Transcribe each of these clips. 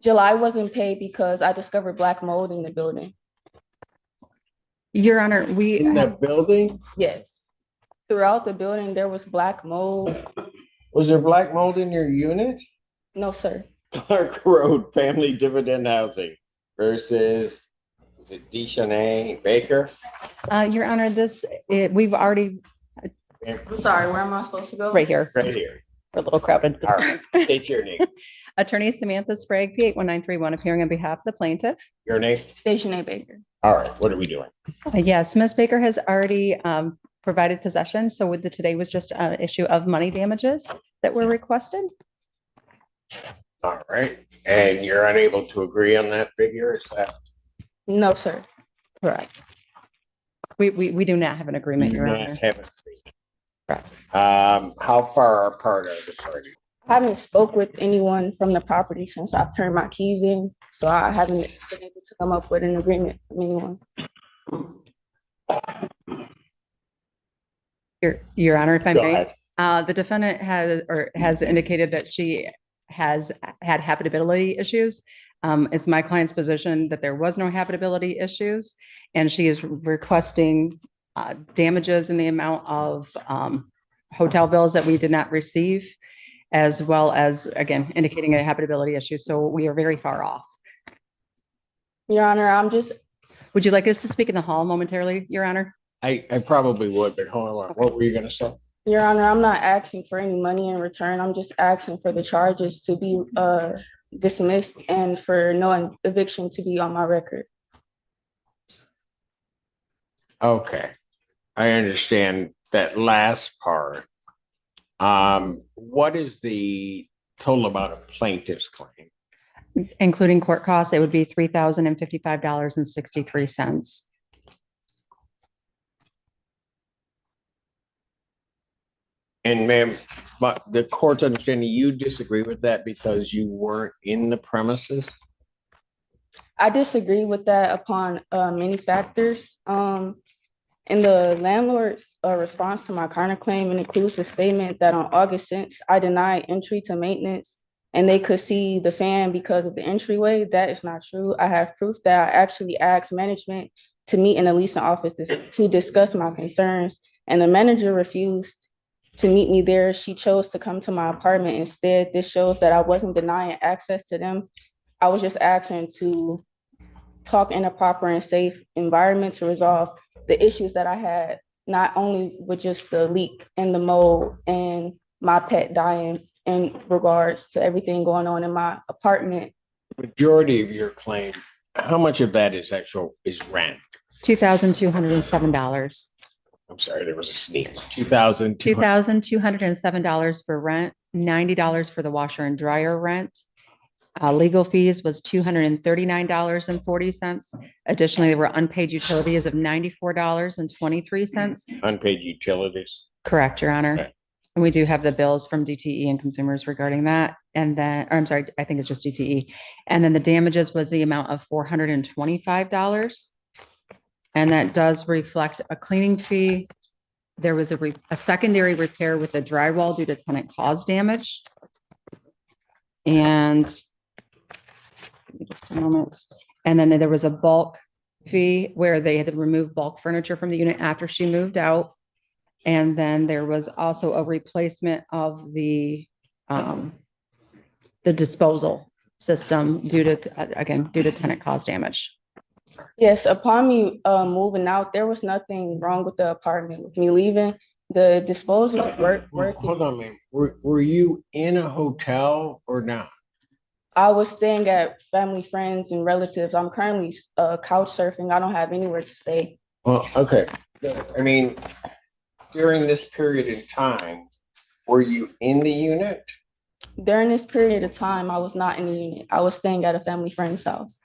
July wasn't paid because I discovered black mold in the building. Your Honor, we In the building? Yes. Throughout the building, there was black mold. Was there black mold in your unit? No, sir. Clark Road Family Dividend Housing versus, is it Deschanel Baker? Your Honor, we've already I'm sorry, where am I supposed to go? right here. Right here. We're a little crowded. All right, state your name. Attorney Samantha Sprague, P81931, appearing on behalf of the plaintiff. Your name? Deschanel Baker. All right, what are we doing? Yes, Ms. Baker has already provided possession. So today was just an issue of money damages that were requested. All right, and you're unable to agree on that figure, is that? No, sir. Correct. We do not have an agreement, You Your do Honor. not have an agreement. Correct. How far apart are the parties? I haven't spoke with anyone from the property since I've turned my keys in, so I haven't been able to come up with an agreement from anyone. Your Honor, if I Go may, ahead. the defendant has indicated that she has had habitability issues. It's my client's position that there was no habitability issues, and she is requesting damages in the amount of hotel bills that we did not receive, as well as, again, indicating a habitability issue. So we are very far off. Your Honor, Would you like us to speak in the hall momentarily, Your Honor? I probably would, but hold on. What were you gonna say? Your Honor, I'm not asking for any money in return. I'm just asking for the charges to be dismissed and for no eviction to be on my record. Okay, I understand that last part. What is the total amount of plaintiff's claim? Including court costs, it would be $3,055.63. And ma'am, but the court's understanding you disagree with that because you weren't in the premises? I disagree with that upon many factors. In the landlord's response to my counterclaim, it includes a statement that on August 6th, I denied entry to maintenance and they could see the fan because of the entryway. That is not true. I have proof that I actually asked management to meet in the leasing office to discuss my concerns, and the manager refused to meet me there. She chose to come to my apartment instead. This shows that I wasn't denying access to them. I was just asking to talk in a proper and safe environment to resolve the issues that I had, not only with just the leak and the mold and my pet dying, in regards to everything going on in my apartment. Majority of your claim, how much of that is rent? $2,207. I'm sorry, there was a sneeze. $2,207 for rent, $90 for the washer and dryer rent. Legal fees was $239.40. Additionally, there were unpaid utilities of $94.23. Unpaid utilities. Correct, Your Honor. Okay. And we do have the bills from DTE and consumers regarding that. And then, or I'm sorry, I think it's just DTE. And then the damages was the amount of $425. And that does reflect a cleaning fee. There was a secondary repair with the drywall due to tenant caused damage. And just a moment. And then there was a bulk fee where they had to remove bulk furniture from the unit after she moved out. And then there was also a replacement of the disposal system due to tenant caused damage. Yes, upon me moving out, there was nothing wrong with the apartment. With me leaving, the disposal working. Hold on, man. Were you in a hotel or not? I was staying at family, friends, and relatives. I'm currently couch surfing. I don't have anywhere to stay. Well, okay. I mean, during this period of time, were you in the unit? During this period of time, I was not in the unit. I was staying at a family friend's house.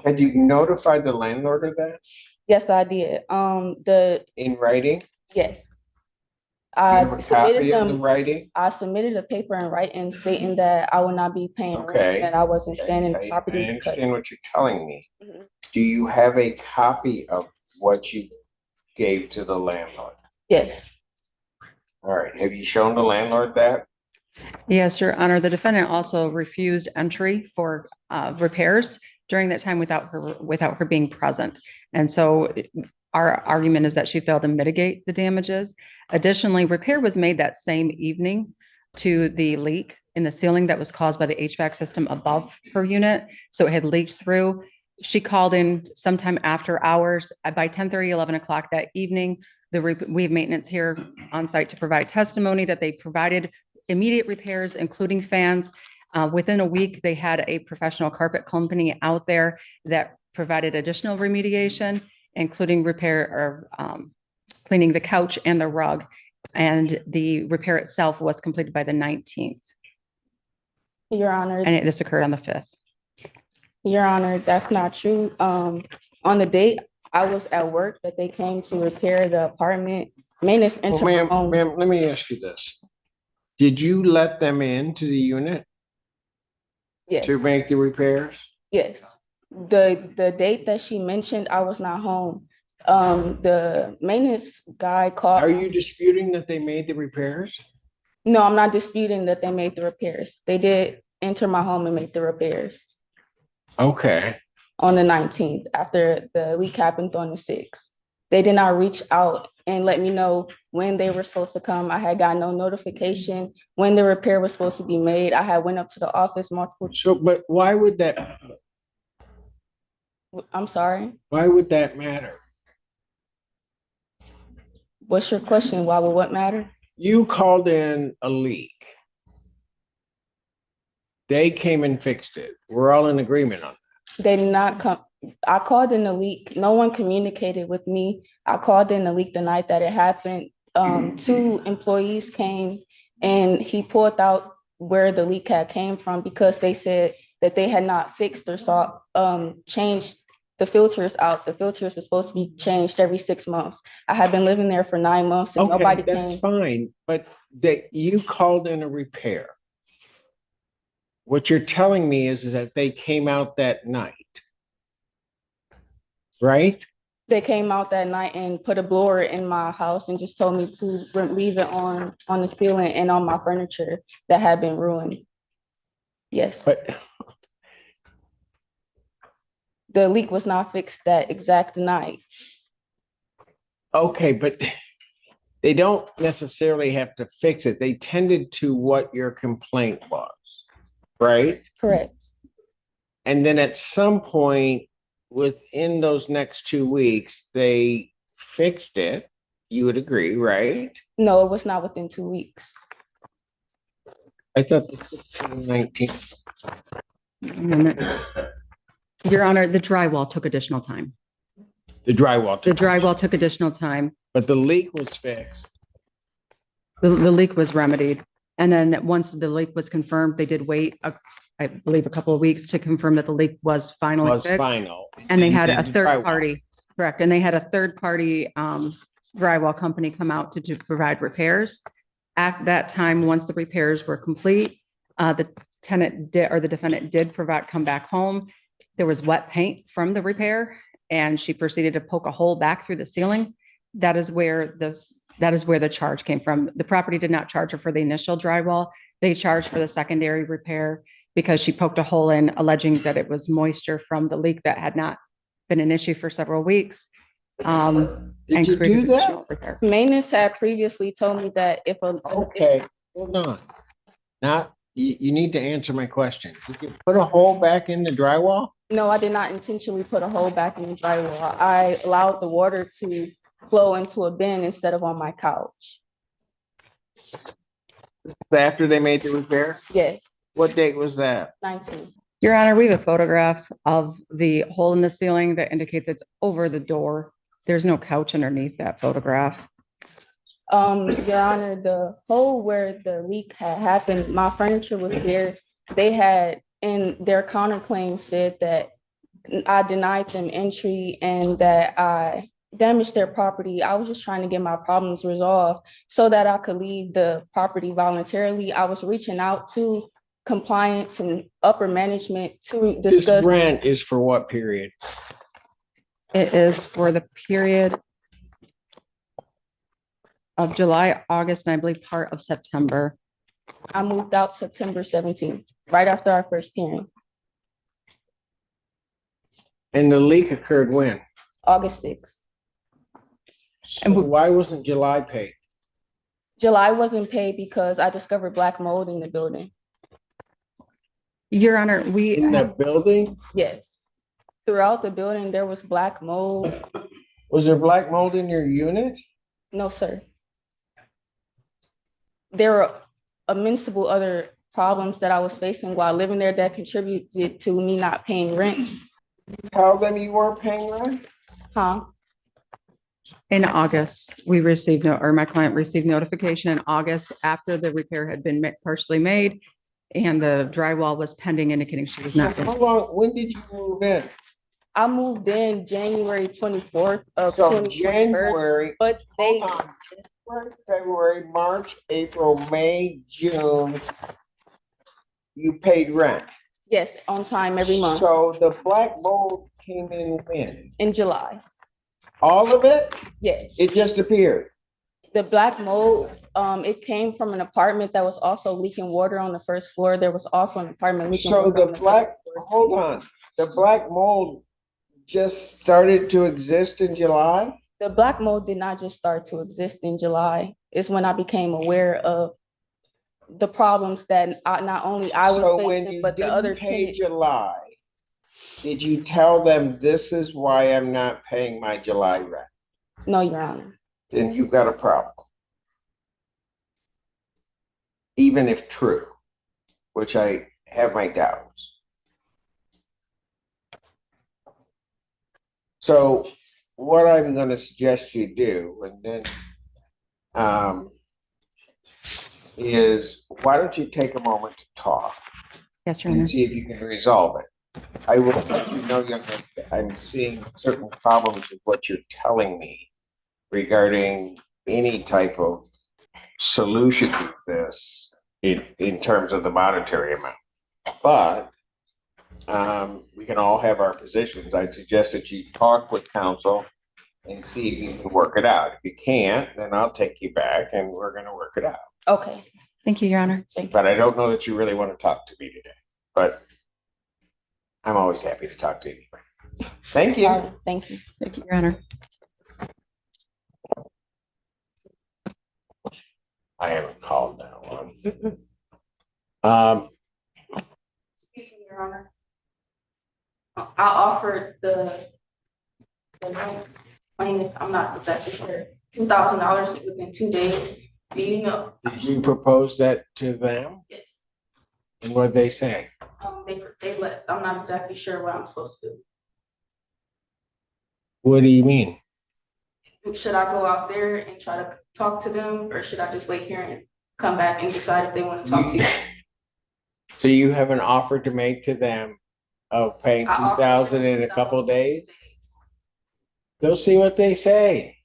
Had you notified the landlord of that? Yes, I did. In writing? Yes. You have a copy of the writing? I submitted a paper in writing stating that I would not be paying rent, Okay. that I wasn't staying in the property. I understand what you're telling me. Mhm. Do you have a copy of what you gave to the landlord? Yes. All right. Have you shown the landlord that? Yes, Your Honor. The defendant also refused entry for repairs during that time without her being present. And so our argument is that she failed to mitigate the damages. Additionally, repair was made that same evening to the leak in the ceiling that was caused by the HVAC system above her unit. So it had leaked through. She called in sometime after hours. By 10:30, 11 o'clock that evening. We have maintenance here on site to provide testimony that they provided immediate repairs, including fans. Within a week, they had a professional carpet company out there that provided additional remediation, including repair or cleaning the couch and the rug. And the repair itself was completed by the 19th. Your Honor, And this occurred on the 5th. Your Honor, that's not true. On the date I was at work that they came to repair the apartment, maintenance Well, entered my home. ma'am, let me ask you this. Did you let them into the unit Yes, to make the repairs? yes. The date that she mentioned, I was not home. The maintenance guy called. Are you disputing that they made the repairs? No, I'm not disputing that they made the repairs. They did enter my home and make the repairs Okay. on the 19th after the leak happened on the 6th. They did not reach out and let me know when they were supposed to come. I had got no notification when the repair was supposed to be made. I had went up to the office multiple. So, but why would that I'm sorry. matter? What's your question? Why would what matter? You called in a leak. They came and fixed it. We're all in agreement on that. They did not come. I called in the leak. No one communicated with me. I called in the leak the night that it happened. 2 employees came and he pulled out where the leak had came from because they said that they had not fixed or changed the filters out. The filters were supposed to be changed every 6 months. I had been living there for 9 months and nobody Okay, that's came. fine, but you called in a repair. What you're telling me is that they came out that night, right? They came out that night and put a blower in my house and just told me to leave it on the ceiling and on my furniture that had been ruined. Yes, But the leak was not fixed that exact night. okay, but they don't necessarily have to fix it. They tended to what your complaint was, right? Correct. And then at some point within those next 2 weeks, they fixed it. You would agree, right? No, it was not within 2 weeks. I thought the 16, 19. Your Honor, the drywall took additional time. The drywall. The drywall took additional time. But the leak was fixed. The leak was remedied. And then once the leak was confirmed, they did wait, I believe, a couple of weeks to confirm that the leak was finally Was fixed. final. And they had then a the third drywall. party, correct, and they had a third party drywall company come out to provide repairs. At that time, once the repairs were complete, the tenant did, or the defendant did come back home. There was wet paint from the repair, and she proceeded to poke a hole back through the ceiling. That is where the charge came from. The property did not charge her for the initial drywall. They charged for the secondary repair because she poked a hole in, alleging that it was moisture from the leak that had not been an issue for several weeks. Did you do that? Maintenance had previously told me that if a Okay, hold on. Now, you need to answer my question. Did you put a hole back in the drywall? No, I did not intentionally put a hole back in the drywall. I allowed the water to flow into a bin instead of on my couch. After they made the repair? Yes, What date was that? 19. Your Honor, we have a photograph of the hole in the ceiling that indicates it's over the door. There's no couch underneath that photograph. Your Honor, the hole where the leak had happened, my furniture was there. They had, in their counterclaim, said that I denied them entry and that I damaged their property. I was just trying to get my problems resolved so that I could leave the property voluntarily. I was reaching out to compliance and upper management to This discuss. rent is for what period? It is for the period of July, August, and I believe part of September. I moved out September 17th, right after our first hearing, And the leak occurred when? August 6th. So why wasn't July paid? July wasn't paid because I discovered black mold in the building. Your Honor, we, In the building? Yes. Throughout the building, there was black mold. Was there black mold in your unit? No, sir. There were immensible other problems that I was facing while living there that contributed to me not paying rent. Tell them you weren't paying rent? Huh? in August, we received, or my client received notification in August after the repair had been partially made and the drywall was pending, indicating she was not. How long, when did you move in? I moved in January 24th of So 2021, January, but they, hold on, January, February, March, April, May, June, you paid rent. yes, on time every month So the black mold came in when? in July. All of it? Yes. It just appeared. The black mold, it came from an apartment that was also leaking water on the first floor. There was also an apartment leaking So water the on the black, second floor. hold on, the black mold just started to exist in July? The black mold did not just start to exist in July. It's when I became aware of the problems that not only I So was when facing, you but the other didn't pay tenants. July, did you tell them this is why I'm not paying my July rent? No, Your Honor. Then you've got a problem. Even if true, which I have my doubts. So what I'm gonna suggest you do, and then is why don't you take a moment to talk Yes, Your Honor. and see if you can resolve it. I will let you know, young man, I'm seeing certain problems with what you're telling me regarding any type of solution to this in terms of the monetary amount. But we can all have our positions. I'd suggest that you talk with counsel and see if you can work it out. If you can't, then I'll take you back and we're gonna work it out. Okay. Thank you, Your Honor. But I don't know that you really want to talk to me today, but I'm always happy to talk to you. Thank you. Thank you. Thank you, Your Honor. I haven't called that one. Excuse me, Your Honor. I offered the plaintiff, I'm not exactly sure, $2,000 within 2 days. Do you know? Did you propose that to them? Yes. And what'd they say? They let, I'm not exactly sure what I'm supposed to What do you mean? do. Should I go out there and try to talk to them, or should I just wait here and come back and decide if they want to talk to you? So you have an offer to make to them of paying I offered them $2,000 in a couple of days? 2,000. Go see what they say.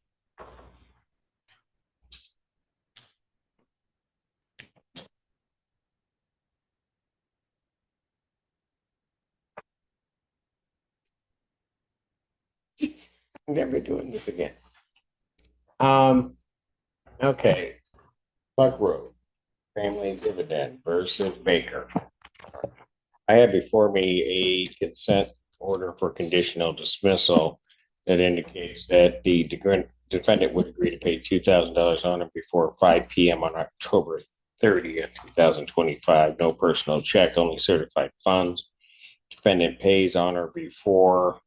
I'm never doing this again. Okay. Buck Road, family dividend versus Baker. I have before me a consent order for conditional dismissal that indicates that the defendant would agree to pay $2,000 on or before 5 p.m. on October 30th, 2025. No personal check, only certified funds. Defendant pays on or before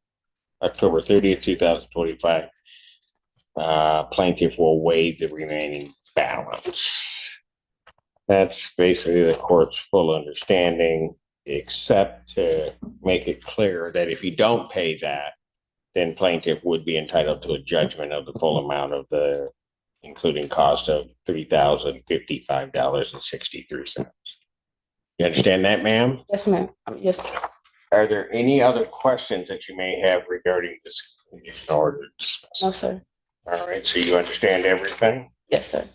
October 30th, 2025. Plaintiff will waive the remaining balance. That's basically the court's full understanding, except to make it clear that if you don't pay that, then plaintiff would be entitled to a judgment of the full amount of the, including cost of $3,055.63. You understand that, ma'am? Yes, ma'am. Yes. Are there any other questions that you may have regarding this conditional order? No, sir. All right, so you understand everything? Yes, sir.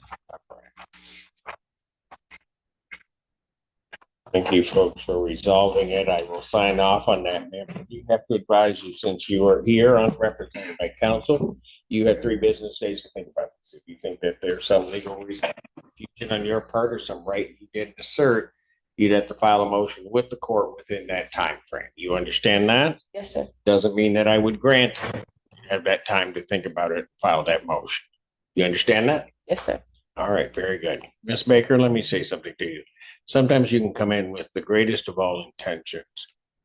Thank you, folks, for resolving it. I will sign off on that. Ma'am, I do have to advise you, since you are here unrepresented by counsel, You have 3 business days to think about this. If you think that there's some legal reason on your part or some right you didn't assert, you'd have to file a motion with the court within that time frame. You understand that? Yes, sir. Doesn't mean that I would grant you have that time to think about it, file that motion. You understand that? Yes, sir. All right, very good. Miss Baker, let me say something to you. Sometimes you can come in with the greatest of all intentions,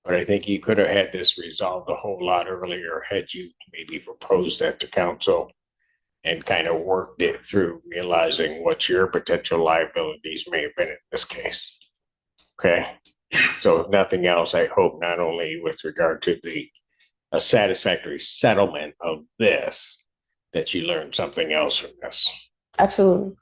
but I think you could have had this resolved a whole lot earlier had you maybe proposed that to council and kind of worked it through, realizing what your potential liabilities may have been in this case. Okay, so if nothing else, I hope not only with regard to a satisfactory settlement of this, that you learned something else from this. Absolutely.